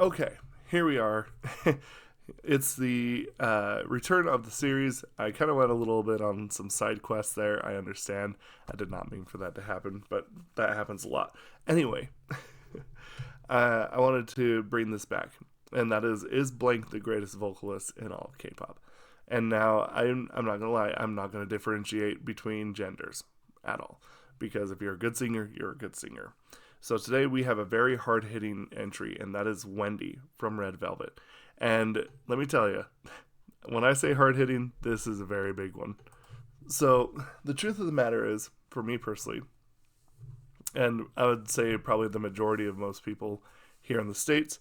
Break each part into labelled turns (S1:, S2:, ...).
S1: Okay, here we are. It's the return of the series. I kind of went a little bit on some side quests there. I understand. I did not mean for that to happen, but that happens a lot. Anyway, I wanted to bring this back, and that is Blank the greatest vocalist in all of K-pop? And now I'm not gonna lie, I'm not gonna differentiate between genders at all, because if you're a good singer, you're a good singer. So today we have a very hard-hitting entry, and that is Wendy from Red Velvet. And let me tell you, when I say hard-hitting, this is a very big one. So the truth of the matter is, for me personally, and I would say probably the majority of most people here in the States,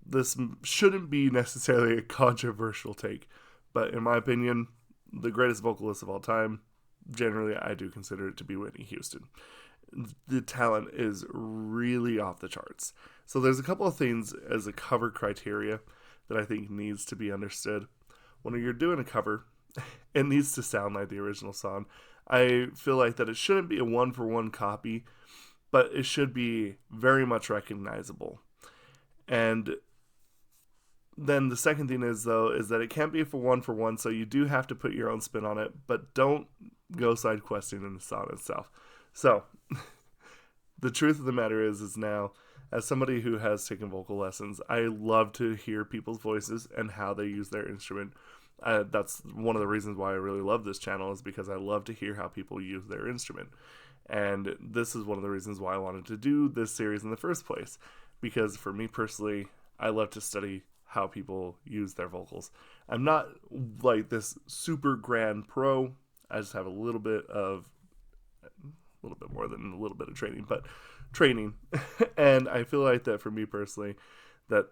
S1: this shouldn't be necessarily a controversial take. But in my opinion, the greatest vocalist of all time, generally I do consider it to be Whitney Houston. The talent is really off the charts. So there's a couple of things as a cover criteria that I think needs to be understood. When you're doing a cover, it needs to sound like the original song. I feel like that it shouldn't be a one-for-one copy, but it should be very much recognizable. And then the second thing is that it can't be for one, so you do have to put your own spin on it, but don't go side questing in the song itself. So, the truth of the matter is now, as somebody who has taken vocal lessons, I love to hear people's voices and how they use their instrument. That's one of the reasons why I really love this channel, is because I love to hear how people use their instrument. And this is one of the reasons why I wanted to do this series in the first place, because for me personally, I love to study how people use their vocals. I'm not like this super grand pro. I just have a little bit more than a little bit of training, but training. And I feel like that for me personally, that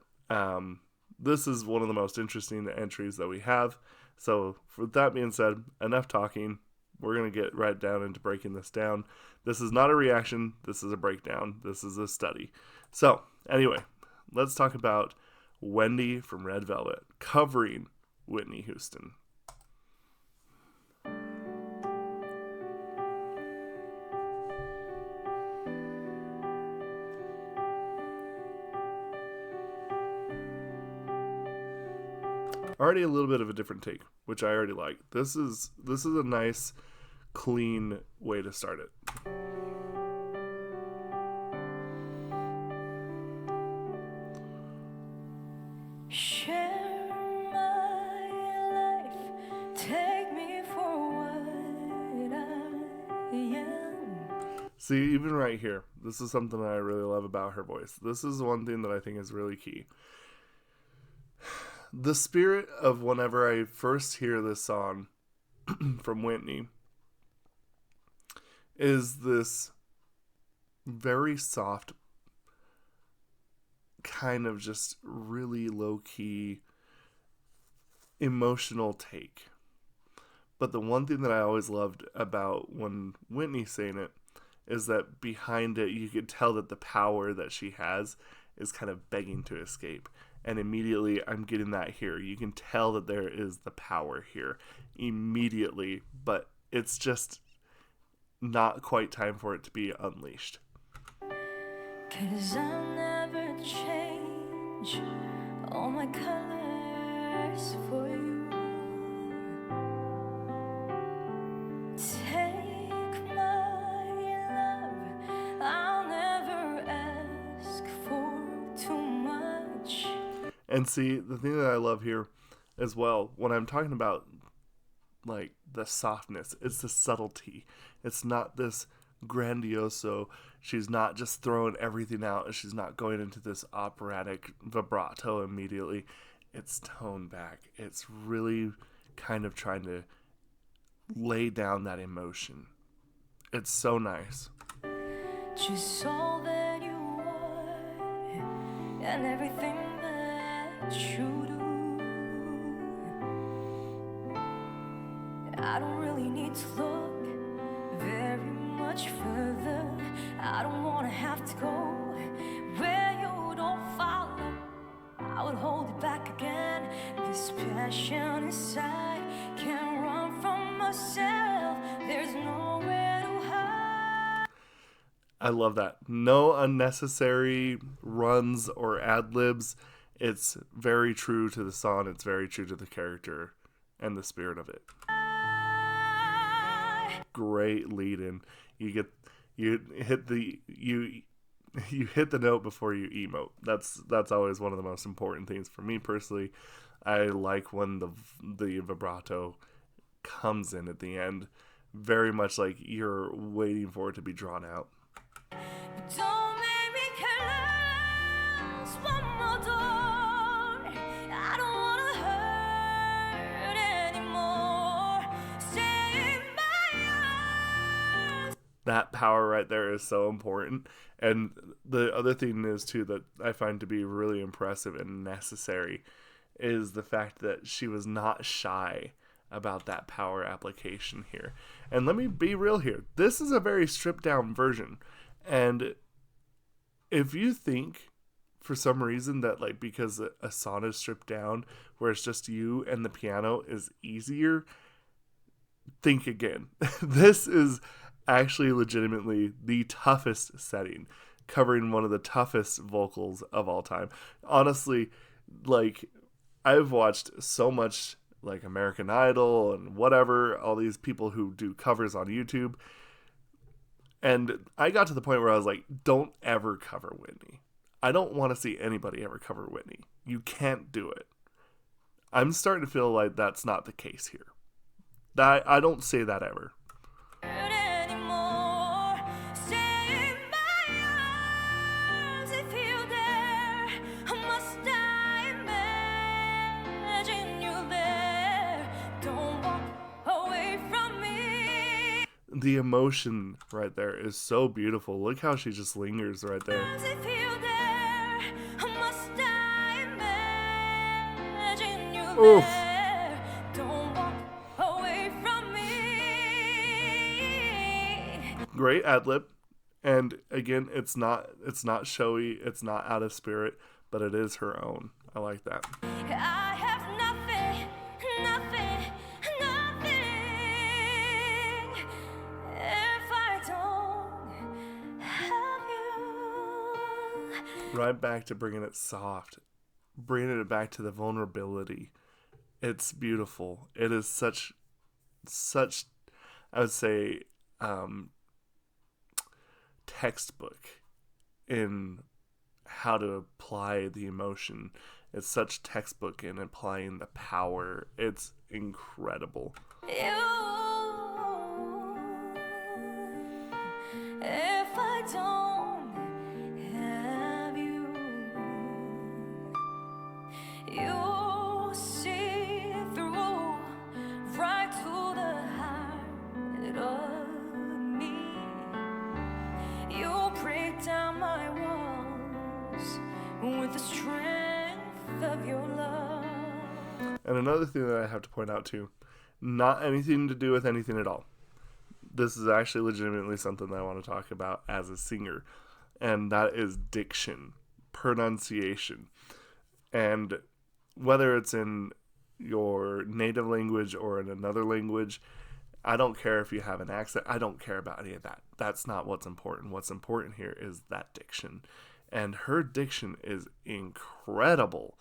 S1: this is one of the most interesting entries that we have. So for that being said, enough talking. We're going to get right down into breaking this down. This is not a reaction. This is a breakdown. This is a study. So anyway, let's talk about Wendy from Red Velvet covering Whitney Houston. Already a little bit of a different take, which I already like. This is a nice, clean way to start it.
S2: Share my life, take me for what I am.
S1: See, even right here, this is something that I really love about her voice. This is one thing that I think is really key. The spirit of whenever I first hear this song from Whitney is this very soft, kind of just really low-key, emotional take. But the one thing that I always loved about when Whitney sang it is that behind it, you could tell that the power that she has is kind of begging to escape. And immediately, I'm getting that here. You can tell that there is the power here immediately, but it's just not quite time for it to be unleashed.
S2: 'Cause I'll never change all my colors for you. Take my love, I'll never ask for too much.
S1: And see, the thing that I love here as well, when I'm talking about like the softness, it's the subtlety. It's not this grandioso. She's not just throwing everything out. She's not going into this operatic vibrato immediately. It's toned back. It's really kind of trying to lay down that emotion. It's so nice.
S2: Just all that you are and everything that you do. I don't really need to look very much further. I don't want to have to go where you don't follow. I would hold it back again. This passion inside can't run from myself. There's nowhere to hide.
S1: I love that. No unnecessary runs or ad libs. It's very true to the song. It's very true to the character and the spirit of it. Great lead in. You hit the note before you emote. That's always one of the most important things for me personally. I like when the vibrato comes in at the end, very much like you're waiting for it to be drawn out.
S2: Don't make me close one more door. I don't wanna hurt anymore. Stay in my arms.
S1: That power right there is so important. And the other thing is too that I find to be really impressive and necessary is the fact that she was not shy about that power application here. And let me be real here. This is a very stripped down version. And if you think for some reason that like because a song is stripped down where it's just you and the piano is easier, think again. This is actually legitimately the toughest setting, covering one of the toughest vocals of all time. Honestly, like I've watched so much like American Idol and whatever, all these people who do covers on YouTube. And I got to the point where I was like, don't ever cover Whitney. I don't want to see anybody ever cover Whitney. You can't do it. I'm starting to feel like that's not the case here. I don't say that ever. The emotion right there is so beautiful. Look how she just lingers right there. Oof. Great ad-lib. And again, it's not showy, it's not out of spirit, but it is her own. I like that.
S2: I have nothing if I don't have you.
S1: Right back to bringing it soft, bringing it back to the vulnerability. It's beautiful. It is such I would say textbook in how to apply the emotion. It's such textbook in applying the power. It's incredible.
S2: If I don't have you, you see through right to the heart of me. You break down my walls with the strength of your love.
S1: And another thing that I have to point out too, not anything to do with anything at all. This is actually legitimately something that I want to talk about as a singer, and that is diction, pronunciation. And whether it's in your native language or in another language, I don't care if you have an accent. I don't care about any of that. That's not what's important. What's important here is that diction. And her diction is incredible.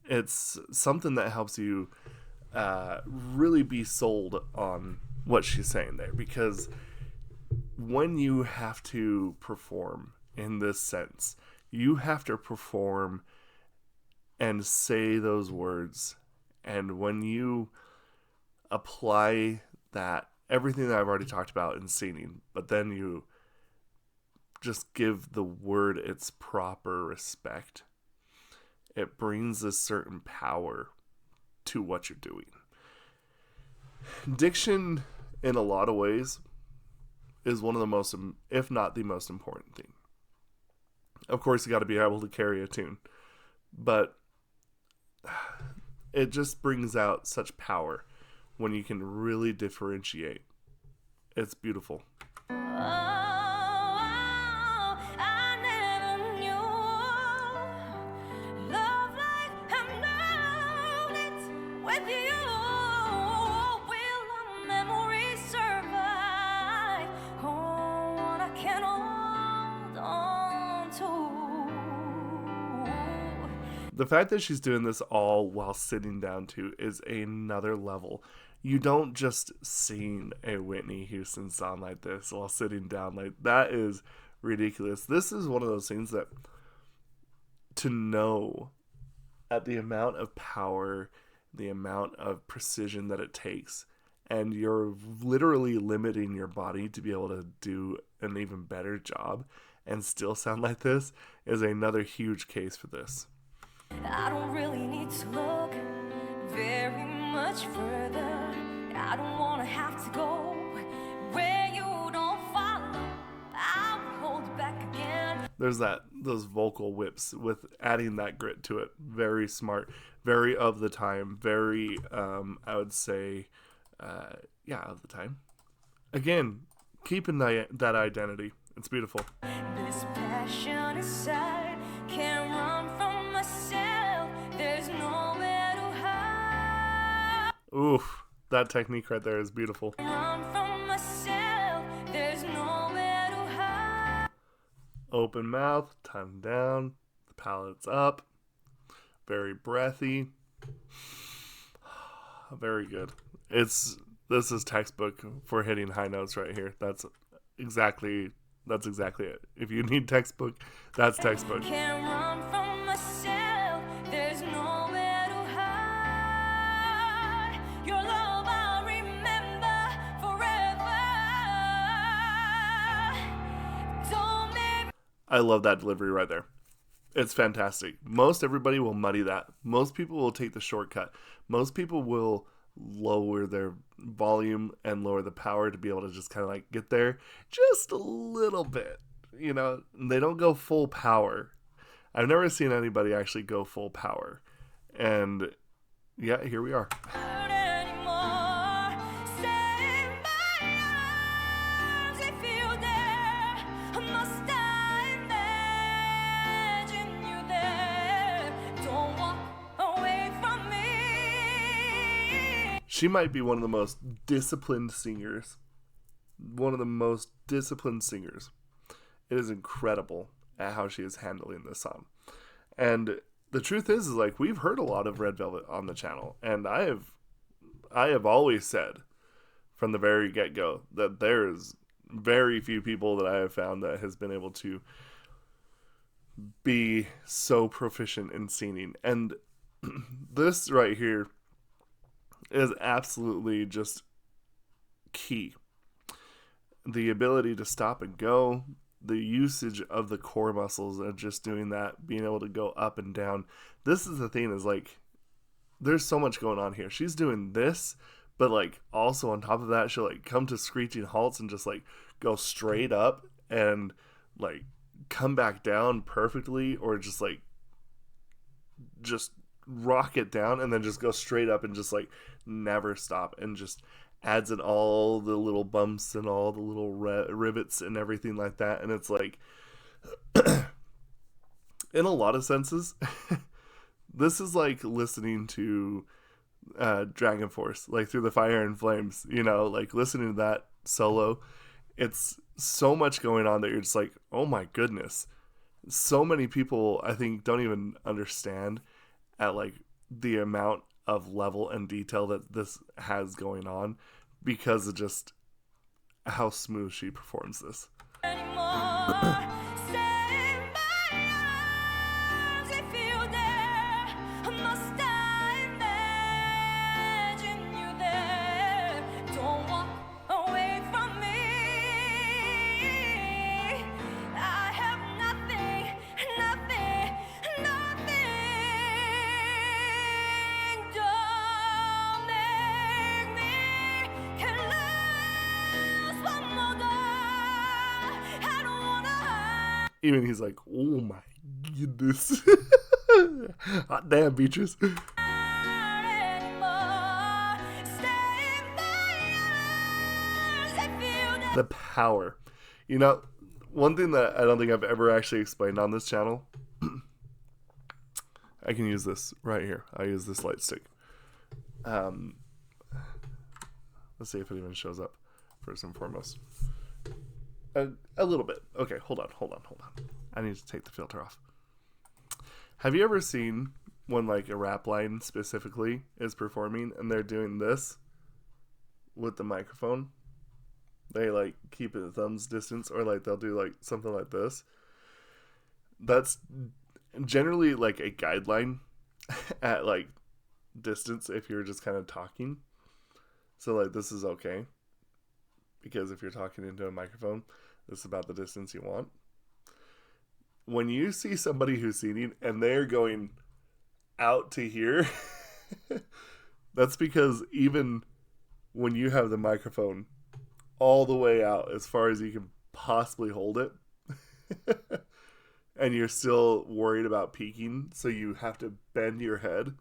S1: It's something that helps you really be sold on what she's saying there. Because when you have to perform in this sense, you have to perform and say those words. And when you apply that, everything that I've already talked about in singing, but then you just give the word its proper respect, it brings a certain power to what you're doing. Diction, in a lot of ways, is one of the most, if not the most important thing. Of course, you got to be able to carry a tune, but it just brings out such power when you can really differentiate. It's beautiful. The fact that she's doing this all while sitting down too is another level. You don't just sing a Whitney Houston song like this while sitting down. Like, that is ridiculous. This is one of those things that, to know at the amount of power, the amount of precision that it takes, and you're literally limiting your body to be able to do an even better job and still sound like this, is another huge case for this.
S2: I don't really need to look very much further. I don't want to have to go where you don't follow. I'll hold you back again.
S1: There's those vocal whips with adding that grit to it. Very smart, very of the time, very I would say of the time. Again, keeping that identity. It's beautiful.
S2: This passion inside can't run from myself. There's nowhere to hide.
S1: Oof, that technique right there is beautiful.
S2: Run from myself. There's nowhere to hide.
S1: Open mouth, tongue down, the palate's up. Very breathy. Very good. This is textbook for hitting high notes right here. That's exactly it. If you need textbook, that's textbook.
S2: Can't run from myself. There's nowhere to hide. Your love I'll remember forever. Don't make
S1: I love that delivery right there. It's fantastic. Most everybody will muddy that. Most people will take the shortcut. Most people will lower their volume and lower the power to be able to just kind of like get there just a little bit. You know, they don't go full power. I've never seen anybody actually go full power. And yeah, here we are.
S2: hurt anymore. Stay in my arms if you're there. Must I imagine you there? Don't walk away from me.
S1: She might be one of the most disciplined singers. One of the most disciplined singers. It is incredible at how she is handling this song. And the truth is like, we've heard a lot of Red Velvet on the channel. And I have always said from the very get-go that there's very few people that I have found that has been able to be so proficient in singing. And this right here is absolutely just key. The ability to stop and go, the usage of the core muscles and just doing that, being able to go up and down. This is the thing, is like, there's so much going on here. She's doing this, but like also on top of that, she'll like come to screeching halts and just like go straight up and like come back down perfectly, or just rock it down and then just go straight up and just like never stop, and just adds in all the little bumps and all the little rivets and everything like that. And it's like, in a lot of senses, this is like listening to Dragon Force, like Through the Fire and Flames, you know, like listening to that solo. It's so much going on that you're just like, oh my goodness. So many people, I think, don't even understand at like the amount of level and detail that this has going on, because of just how smooth she performs this.
S2: Anymore. Stay in my arms if you're there. Must I imagine you there? Don't walk away from me. I have nothing. Don't make me can lose one more girl. I don't wanna hurt
S1: Even he's like, oh my goodness. Hot damn, Beatrice.
S2: anymore. Stay in my arms if you're there.
S1: The power. You know, one thing that I don't think I've ever actually explained on this channel, I can use this right here. I use this light stick. Let's see if it even shows up first and foremost. A little bit. Okay, hold on. I need to take the filter off. Have you ever seen when like a rap line specifically is performing and they're doing this with the microphone, they like keep it at thumb's distance, or like they'll do like something like this. That's generally like a guideline at like distance if you're just kind of talking. So like this is okay, because if you're talking into a microphone, this is about the distance you want. When you see somebody who's singing and they're going out to here, that's because even when you have the microphone all the way out as far as you can possibly hold it, and you're still worried about peaking, so you have to bend your head,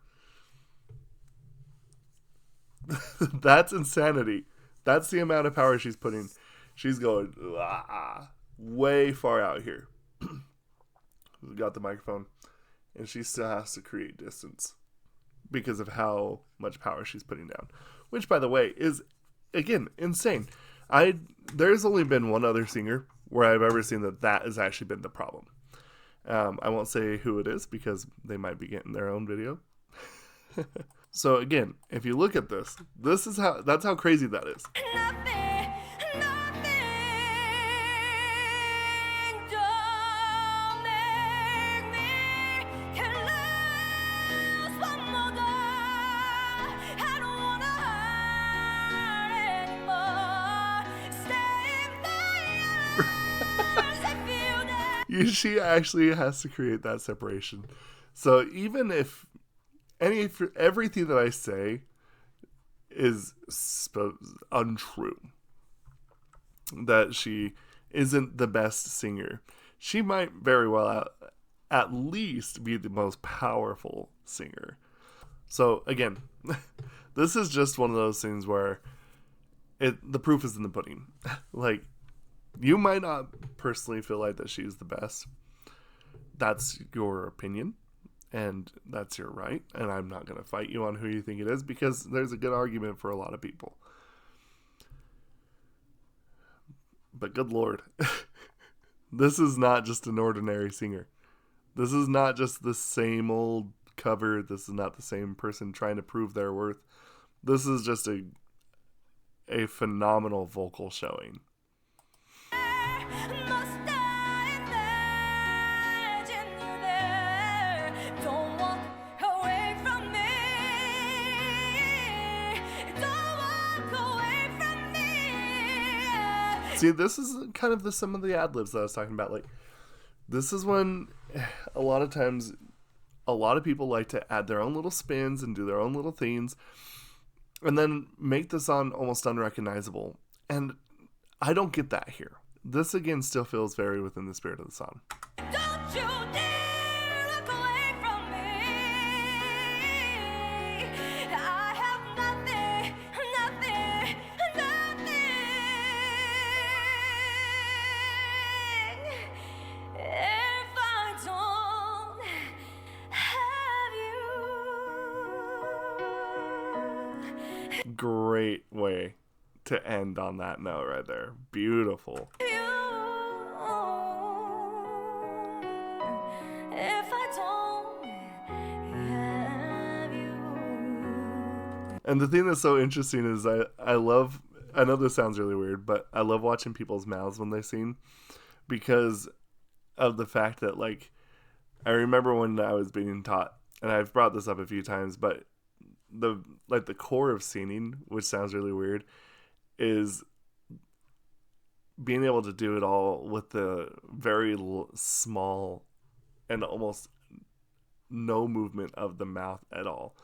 S1: that's insanity. That's the amount of power she's putting. She's going way far out here. Got the microphone, and she still has to create distance because of how much power she's putting down, which, by the way, is again insane. There's only been one other singer where I've ever seen that has actually been the problem. I won't say who it is because they might be getting their own video. So again, if you look at this is that's how crazy that is. She actually has to create that separation. So even if everything that I say is untrue, that she isn't the best singer, she might very well at least be the most powerful singer. So again, this is just one of those things where the proof is in the pudding. Like, you might not personally feel like that she's the best. That's your opinion, and that's your right, and I'm not going to fight you on who you think it is, because there's a good argument for a lot of people. But good Lord, this is not just an ordinary singer. This is not just the same old cover. This is not the same person trying to prove their worth. This is just a phenomenal vocal showing. See, this is kind of some of the ad-libs that I was talking about. Like, this is when a lot of times a lot of people like to add their own little spins and do their own little things and then make the song almost unrecognizable. And I don't get that here. This, again, still feels very within the spirit of the song.
S2: Don't you dare look away from me. I have nothing. If I don't have you.
S1: Great way to end on that note right there. Beautiful. And the thing that's so interesting is I know this sounds really weird, but I love watching people's mouths when they sing, because of the fact that, like, I remember when I was being taught, and I've brought this up a few times, but the core of singing, which sounds really weird, is being able to do it all with the very small and almost no movement of the mouth at all.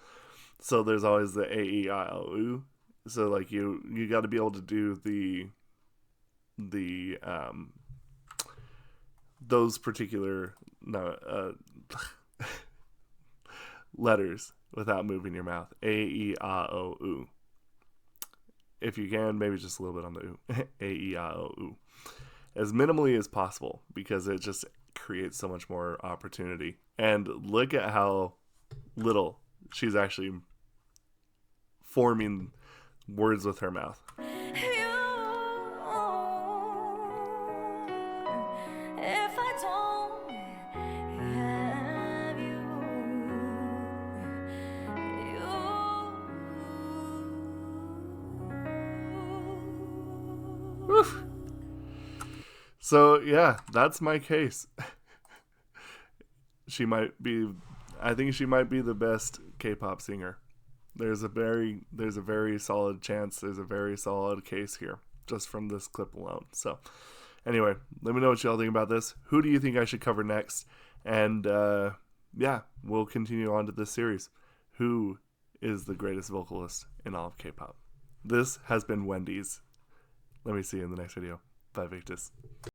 S1: So there's always the A, E, I, O, U. So like you got to be able to do the those particular letters without moving your mouth. A, E, I, O, U. If you can, maybe just a little bit on the U. A, E, I, O, U. As minimally as possible, because it just creates so much more opportunity. And look at how little she's actually forming words with her mouth. So yeah, that's my case. She might be. I think she might be the best K-pop singer. There's a very solid chance. There's a very solid case here just from this clip alone. So anyway, let me know what y'all think about this. Who do you think I should cover next? And yeah, we'll continue on to this series. Who is the greatest vocalist in all of K-pop? This has been Wendy's. Let me see you in the next video. Bye, Victus.